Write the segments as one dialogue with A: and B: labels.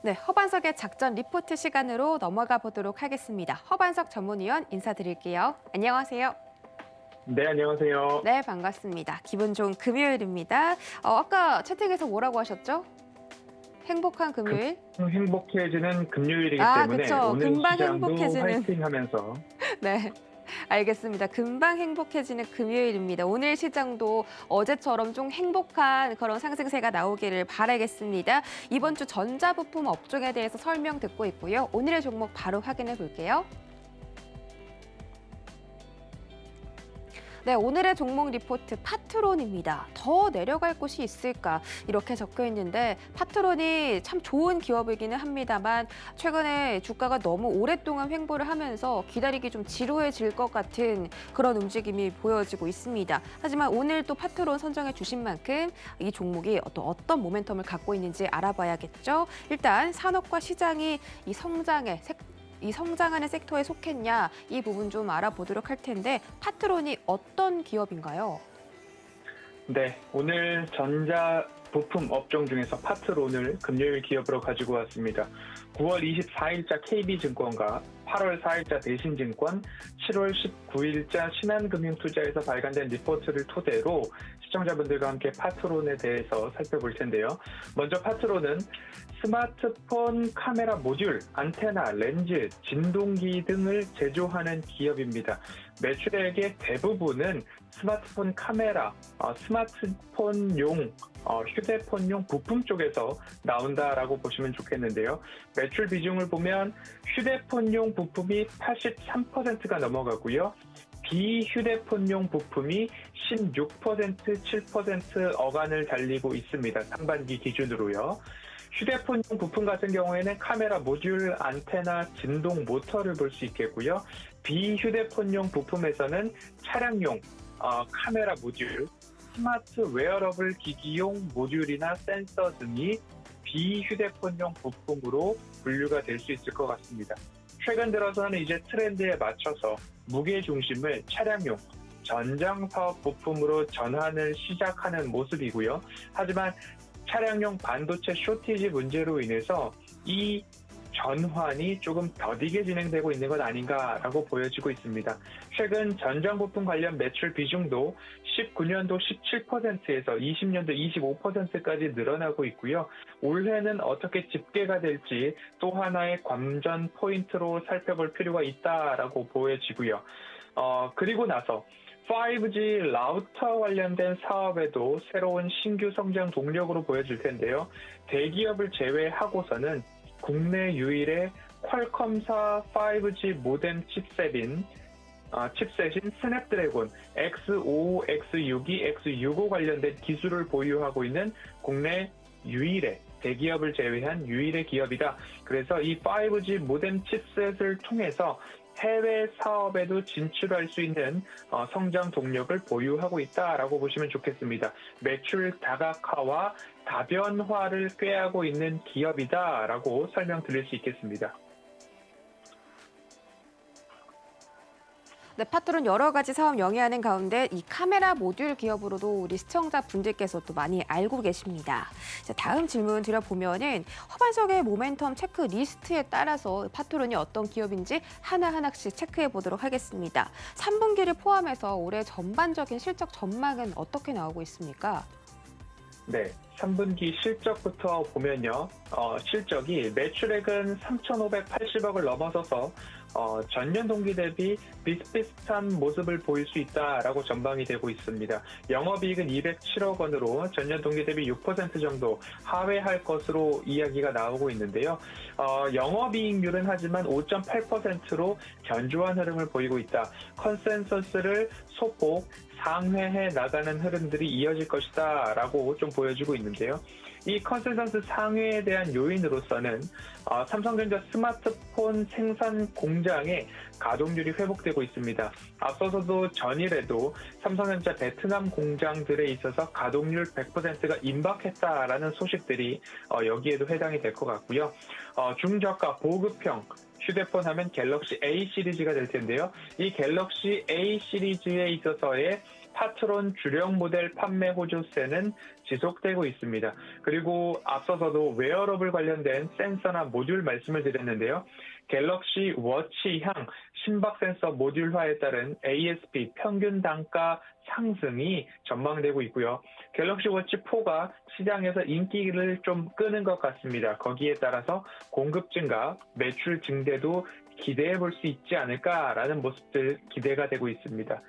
A: 네, 허반석의 작전 리포트 시간으로 넘어가 보도록 하겠습니다. 허반석 전문위원 인사드릴게요. 안녕하세요.
B: 네, 안녕하세요.
A: 네, 반갑습니다. 기분 좋은 금요일입니다. 아까 채팅에서 뭐라고 하셨죠? 행복한 금요일?
B: 행복해지는 금요일이기
A: 아,
B: 때문에
A: 그쵸.
B: 오늘
A: 금방
B: 시장도
A: 행복해지는.
B: 화이팅 하면서
A: 네. 알겠습니다. 금방 행복해지는 금요일입니다. 오늘 시장도 어제처럼 좀 행복한 그런 상승세가 나오기를 바라겠습니다. 이번 주 전자부품 업종에 대해서 설명 듣고 있고요. 오늘의 종목 바로 확인해 볼게요. 네, 오늘의 종목 리포트 파트론입니다. 더 내려갈 곳이 있을까 이렇게 적혀 있는데 파트론이 참 좋은 기업이기는 합니다만 최근에 주가가 너무 오랫동안 횡보를 하면서 기다리기 좀 지루해질 것 같은 그런 움직임이 보여지고 있습니다. 하지만 오늘 또 파트론 선정해 주신 만큼 이 종목이 또 어떤 모멘텀을 갖고 있는지 알아봐야겠죠. 일단 산업과 시장이 이 성장하는 섹터에 속했냐 이 부분 좀 알아보도록 할 텐데 파트론이 어떤 기업인가요?
B: 네, 오늘 전자 부품 업종 중에서 파트론을 금요일 기업으로 가지고 왔습니다. 9월 24일자 KB증권과 8월 4일자 대신증권, 7월 19일자 신한금융투자에서 발간된 리포트를 토대로 시청자분들과 함께 파트론에 대해서 살펴볼 텐데요. 먼저 파트론은 스마트폰 카메라 모듈, 안테나, 렌즈, 진동기 등을 제조하는 기업입니다. 매출액의 대부분은 스마트폰 카메라, 스마트폰용, 휴대폰용 부품 쪽에서 나온다라고 보시면 좋겠는데요. 매출 비중을 보면 휴대폰용 부품이 83%가 넘어가고요. 비휴대폰용 부품이 16%, 7% 어간을 달리고 있습니다. 상반기 기준으로요. 휴대폰용 부품 같은 경우에는 카메라 모듈, 안테나, 진동 모터를 볼 수 있겠고요. 비휴대폰용 부품에서는 차량용 카메라 모듈, 스마트 웨어러블 기기용 모듈이나 센서 등이 비휴대폰용 부품으로 분류가 될 수 있을 것 같습니다. 최근 들어서는 이제 트렌드에 맞춰서 무게 중심을 차량용, 전장 사업 부품으로 전환을 시작하는 모습이고요. 하지만 차량용 반도체 쇼티지 문제로 인해서 이 전환이 조금 더디게 진행되고 있는 것 아닌가라고 보여지고 있습니다. 최근 전장 부품 관련 매출 비중도 19년도 17%에서 20년도 25%까지 늘어나고 있고요. 올해는 어떻게 집계가 될지 또 하나의 관전 포인트로 살펴볼 필요가 있다라고 보여지고요. 그리고 나서 5G 라우터 관련된 사업에도 새로운 신규 성장 동력으로 보여질 텐데요. 대기업을 제외하고서는 국내 유일의 퀄컴사 5G 모뎀 칩셋인 스냅드래곤 X55, X62, X65 관련된 기술을 보유하고 있는 국내 유일의 대기업을 제외한 유일의 기업이다. 그래서 이 5G 모뎀 칩셋을 통해서 해외 사업에도 진출할 수 있는 성장 동력을 보유하고 있다라고 보시면 좋겠습니다. 매출 다각화와 다변화를 꾀하고 있는 기업이다라고 설명드릴 수 있겠습니다.
A: 네, 파트론 여러 가지 사업 영위하는 가운데 이 카메라 모듈 기업으로도 우리 시청자분들께서 또 많이 알고 계십니다. 자, 다음 질문 드려보면은 허반석의 모멘텀 체크 리스트에 따라서 파트론이 어떤 기업인지 하나하나씩 체크해 보도록 하겠습니다. 3분기를 포함해서 올해 전반적인 실적 전망은 어떻게 나오고 있습니까?
B: 네, 3분기 실적부터 보면요. 실적이 매출액은 3,580억을 넘어서서 전년 동기 대비 비슷비슷한 모습을 보일 수 있다라고 전망이 되고 있습니다. 영업이익은 207억 원으로 전년 동기 대비 6% 정도 하회할 것으로 이야기가 나오고 있는데요. 영업이익률은 하지만 5.8%로 견조한 흐름을 보이고 있다. 컨센서스를 소폭 상회해 나가는 흐름들이 이어질 것이다 라고 좀 보여지고 있는데요. 이 컨센서스 상회에 대한 요인으로서는 삼성전자 스마트폰 생산 공장의 가동률이 회복되고 있습니다. 앞서서도 전일에도 삼성전자 베트남 공장들에 있어서 가동률 100%가 임박했다라는 소식들이 여기에도 해당이 될 것 같고요. 중저가 보급형 휴대폰 하면 갤럭시 A 시리즈가 될 텐데요. 이 갤럭시 A 시리즈에 있어서의 파트론 주력 모델 판매 호조세는 지속되고 있습니다. 그리고 앞서서도 웨어러블 관련된 센서나 모듈 말씀을 드렸는데요. 갤럭시 워치향 심박 센서 모듈화에 따른 ASP 평균 단가 상승이 전망되고 있고요. 갤럭시 워치 4가 시장에서 인기를 좀 끄는 것 같습니다. 거기에 따라서 공급 증가, 매출 증대도 기대해 볼 수 있지 않을까라는 모습들 기대가 되고 있습니다.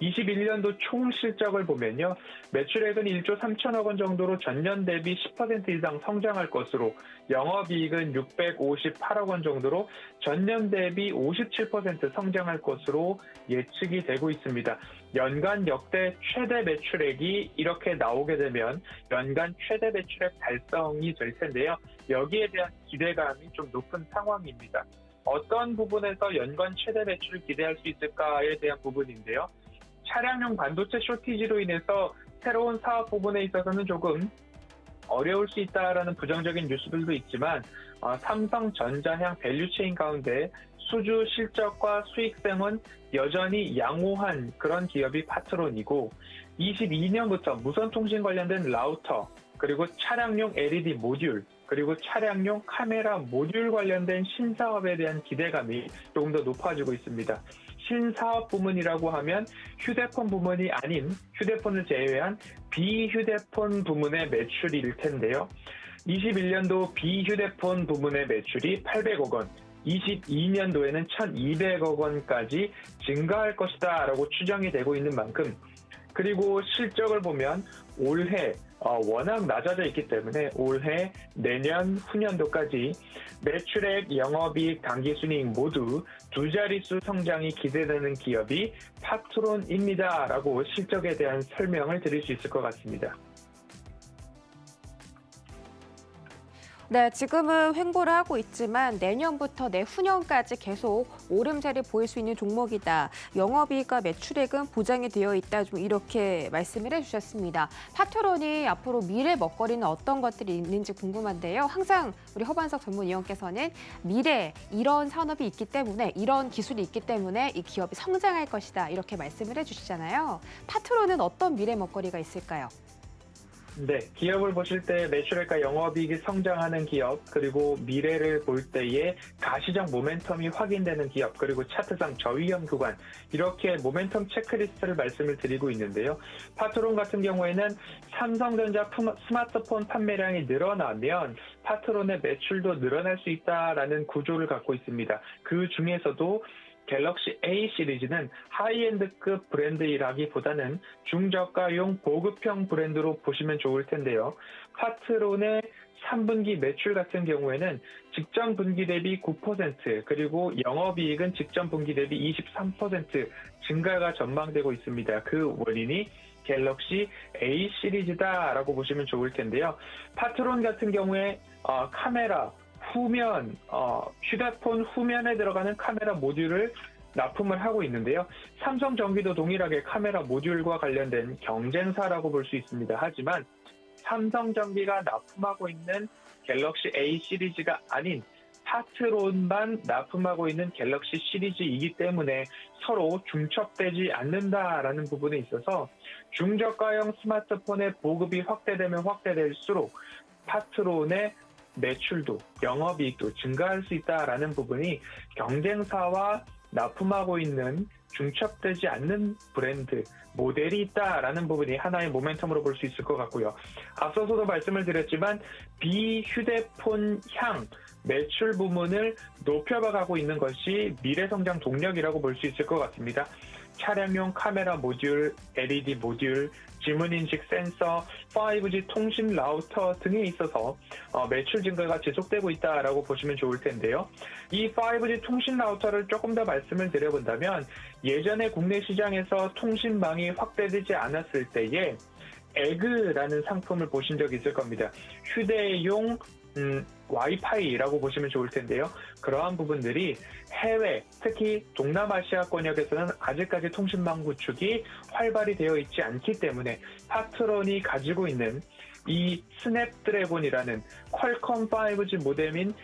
B: 21년도 총 실적을 보면요. 매출액은 1조 3천억 원 정도로 전년 대비 10% 이상 성장할 것으로, 영업이익은 658억 원 정도로 전년 대비 57% 성장할 것으로 예측이 되고 있습니다. 연간 역대 최대 매출액이 이렇게 나오게 되면 연간 최대 매출액 달성이 될 텐데요. 여기에 대한 기대감이 좀 높은 상황입니다. 어떤 부분에서 연간 최대 매출을 기대할 수 있을까에 대한 부분인데요. 차량용 반도체 쇼티지로 인해서 새로운 사업 부분에 있어서는 조금 어려울 수 있다라는 부정적인 뉴스들도 있지만 삼성전자향 밸류체인 가운데 수주 실적과 수익성은 여전히 양호한 그런 기업이 파트론이고, 22년부터 무선통신 관련된 라우터, 그리고 차량용 LED 모듈, 그리고 차량용 카메라 모듈 관련된 신사업에 대한 기대감이 조금 더 높아지고 있습니다. 신사업 부문이라고 하면 휴대폰 부문이 아닌 휴대폰을 제외한 비휴대폰 부문의 매출일 텐데요. 21년도 비휴대폰 부문의 매출이 800억 원, 22년도에는 1,200억 원까지 증가할 것이다 라고 추정이 되고 있는 만큼, 그리고 실적을 보면 올해 워낙 낮아져 있기 때문에 올해, 내년, 후년도까지 매출액, 영업이익, 당기순이익 모두 두 자릿수 성장이 기대되는 기업이 파트론입니다 라고 실적에 대한 설명을 드릴 수 있을 것 같습니다.
A: 네, 지금은 횡보를 하고 있지만 내년부터 내후년까지 계속 오름세를 보일 수 있는 종목이다. 영업이익과 매출액은 보장이 되어 있다. 좀 이렇게 말씀을 해주셨습니다. 파트론이 앞으로 미래 먹거리는 어떤 것들이 있는지 궁금한데요. 항상 우리 허반석 전문위원께서는 미래 이런 산업이 있기 때문에, 이런 기술이 있기 때문에 이 기업이 성장할 것이다. 이렇게 말씀을 해주시잖아요. 파트론은 어떤 미래 먹거리가 있을까요?
B: 네, 기업을 보실 때 매출액과 영업이익이 성장하는 기업, 그리고 미래를 볼 때에 가시적 모멘텀이 확인되는 기업, 그리고 차트상 저위험 구간, 이렇게 모멘텀 체크리스트를 말씀을 드리고 있는데요. 파트론 같은 경우에는 삼성전자 스마트폰 판매량이 늘어나면 파트론의 매출도 늘어날 수 있다라는 구조를 갖고 있습니다. 그 중에서도 갤럭시 A 시리즈는 하이엔드급 브랜드이라기보다는 중저가용 보급형 브랜드로 보시면 좋을 텐데요. 파트론의 3분기 매출 같은 경우에는 직전 분기 대비 9%, 그리고 영업이익은 직전 분기 대비 23% 증가가 전망되고 있습니다. 그 원인이 갤럭시 A 시리즈다라고 보시면 좋을 텐데요. 파트론 같은 경우에 카메라, 후면, 휴대폰 후면에 들어가는 카메라 모듈을 납품을 하고 있는데요. 삼성전기도 동일하게 카메라 모듈과 관련된 경쟁사라고 볼 수 있습니다. 하지만 삼성전기가 납품하고 있는 갤럭시 A 시리즈가 아닌 파트론만 납품하고 있는 갤럭시 시리즈이기 때문에 서로 중첩되지 않는다라는 부분에 있어서 중저가형 스마트폰의 보급이 확대되면 확대될수록 파트론의 매출도, 영업이익도 증가할 수 있다라는 부분이 경쟁사와 납품하고 있는 중첩되지 않는 브랜드, 모델이 있다라는 부분이 하나의 모멘텀으로 볼 수 있을 것 같고요. 앞서서도 말씀을 드렸지만 비휴대폰향 매출 부문을 높여가고 있는 것이 미래성장 동력이라고 볼 수 있을 것 같습니다. 차량용 카메라 모듈, LED 모듈, 지문인식 센서, 5G 통신 라우터 등에 있어서 매출 증가가 지속되고 있다라고 보시면 좋을 텐데요. 이 5G 통신 라우터를 조금 더 말씀을 드려본다면, 예전에 국내 시장에서 통신망이 확대되지 않았을 때에 에그라는 상품을 보신 적이 있을 겁니다. 휴대용 와이파이라고 보시면 좋을 텐데요. 그러한 부분들이 해외, 특히 동남아시아권역에서는 아직까지 통신망 구축이 활발히 되어 있지 않기 때문에 파트론이 가지고 있는 이 스냅드래곤이라는 퀄컴 5G 모뎀인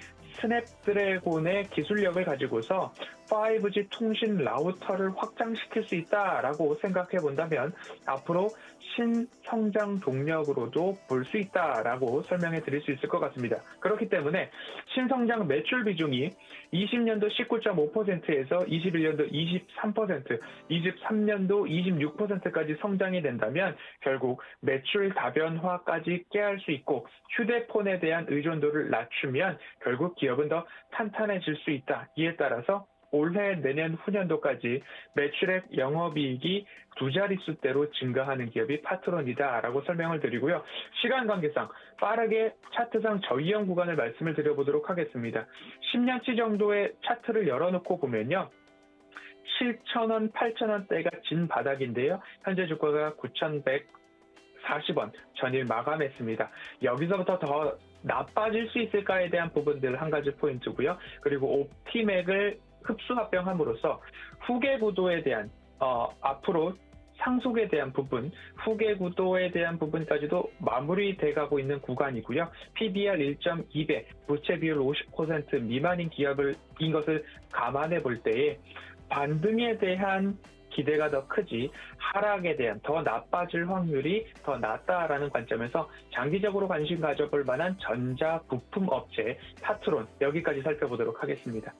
B: 스냅드래곤의 기술력을 가지고서 5G 통신 라우터를 확장시킬 수 있다라고 생각해 본다면 앞으로 신성장 동력으로도 볼 수 있다라고 설명해 드릴 수 있을 것 같습니다. 그렇기 때문에 신성장 매출 비중이 20년도 19.5%에서 21년도 23%, 23년도 26%까지 성장이 된다면 결국 매출 다변화까지 깨할 수 있고 휴대폰에 대한 의존도를 낮추면 결국 기업은 더 탄탄해질 수 있다. 이에 따라서 올해 내년 후년도까지 매출액 영업이익이 두 자릿수대로 증가하는 기업이 파트론이다라고 설명을 드리고요. 시간 관계상 빠르게 차트상 저이형 구간을 말씀을 드려보도록 하겠습니다. 10년치 정도의 차트를 열어놓고 보면요. 7,000원, 8,000원대가 진 바닥인데요. 현재 주가가 9,140원 전일 마감했습니다. 여기서부터 더 나빠질 수 있을까에 대한 부분들 한 가지 포인트고요. 그리고 옵티맥을 흡수합병함으로써 후계 구도에 대한 앞으로 상속에 대한 부분, 후계 구도에 대한 부분까지도 마무리돼 가고 있는 구간이고요. PBR 1.2배, 부채 비율 50% 미만인 기업인 것을 감안해 볼 때에 반등에 대한 기대가 더 크지 하락에 대한 더 나빠질 확률이 더 낮다라는 관점에서 장기적으로 관심 가져볼 만한 전자 부품 업체 파트론 여기까지 살펴보도록 하겠습니다.